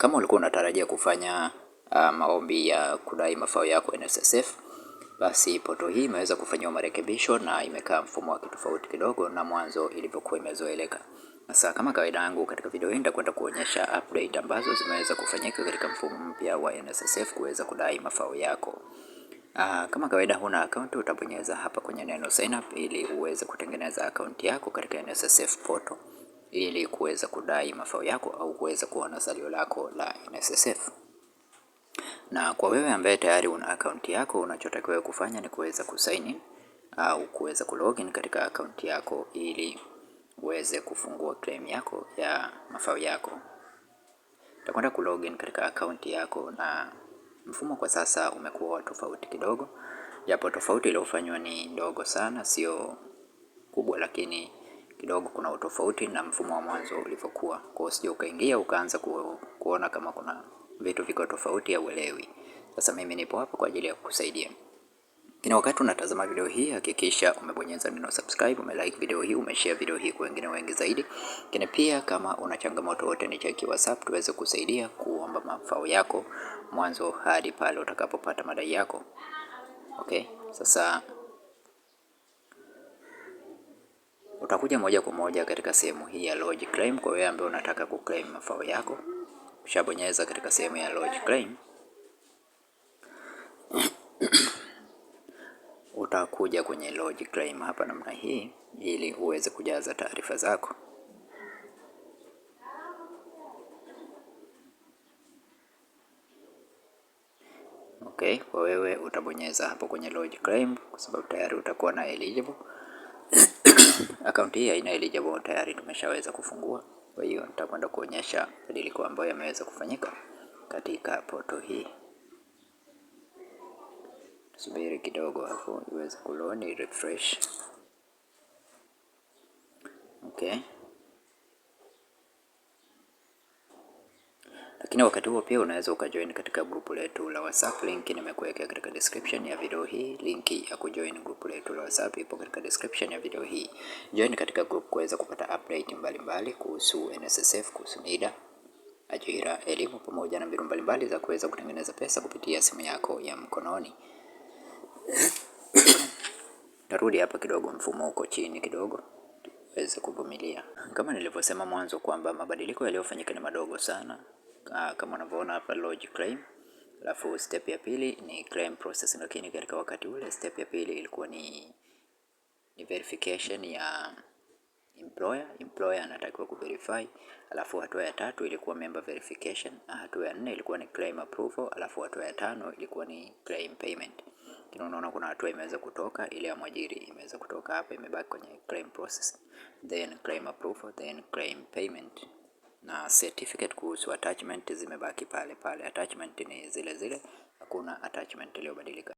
Kama ulikuwa unatarajia kufanya maombi ya kudai mafao yako NSSF, basi poto hii imeweza kufanyiwa marekebisho na imekaa mfumo wa kitofauti kidogo na mwanzo ilivyokuwa imezoeleka. Sasa kama kawaida yangu katika video hii nitakwenda kuonyesha update ambazo zimeweza kufanyika katika mfumo mpya wa NSSF kuweza kudai mafao yako. Kama kawaida huna account, utabonyeza hapa kwenye neno sign up ili uweze kutengeneza account yako katika NSSF portal ili kuweza kudai mafao yako au kuweza kuona salio lako la NSSF. Na kwa wewe ambaye tayari una account yako, unachotakiwa kufanya ni kuweza kusign in au kuweza kulogin katika account yako ili uweze kufungua claim yako ya mafao yako. Utakwenda kulogin katika account yako na mfumo kwa sasa umekuwa tofauti kidogo. Japo tofauti iliyofanywa ni ndogo sana, sio kubwa, lakini kidogo kuna utofauti na mfumo wa mwanzo ulivyokuwa. Kwa hiyo usije ukaingia ukaanza kuona kama kuna vitu viko tofauti au uelewi. Sasa mimi nipo hapa kwa ajili ya kukusaidia. Kila wakati unatazama video hii hakikisha umebonyeza neno subscribe, umelike video hii, umeshare video hii kwa wengine wengi zaidi. Lakini pia kama una changamoto yote ni cheki WhatsApp tuweze kusaidia kuomba mafao yako mwanzo hadi pale utakapopata madai yako. Okay, sasa utakuja moja kwa moja katika sehemu hii ya lodge claim kwa wewe ambaye unataka kuclaim mafao yako. Ushabonyeza katika sehemu ya lodge claim. Utakuja kwenye lodge claim hapa namna hii ili uweze kujaza taarifa zako. Okay, kwa wewe utabonyeza hapo kwenye lodge claim kwa sababu tayari utakuwa na eligible. Account hii haina eligible, tayari tumeshaweza kufungua. Kwa hiyo nitakwenda kuonyesha badiliko ambayo yameweza kufanyika katika portal hii. Subiri kidogo hapo iweze kuloni refresh. Okay. Lakini wakati huo pia unaweza ukajoin katika grupu letu la WhatsApp. Link nimekuwekea katika description ya video hii. Link ya kujoin grupu letu la WhatsApp ipo katika description ya video hii. Join katika group kuweza kupata update mbalimbali kuhusu NSSF, kuhusu NIDA, ajira, elimu pamoja na mbinu mbalimbali za kuweza kutengeneza pesa kupitia simu yako ya mkononi. Tarudi hapa kidogo, mfumo uko chini kidogo, uweze kuvumilia. Kama nilivyosema mwanzo kwamba mabadiliko yaliyofanyika ni madogo sana. Kama unavyoona hapa lodge claim, alafu step ya pili ni claim process, lakini katika wakati ule step ya pili ilikuwa ni verification ya employer anatakiwa kuverify, alafu hatua ya tatu ilikuwa member verification, na hatua ya nne ilikuwa ni claim approval, alafu hatua ya tano ilikuwa ni claim payment. Unaona kuna hatua imeweza kutoka, ile ya mwajiri imeweza kutoka hapa, imebaki kwenye claim process, then claim approval, then claim payment. Na certificate kuhusu attachment zimebaki pale pale. Attachment ni zile zile, hakuna attachment iliyobadilika.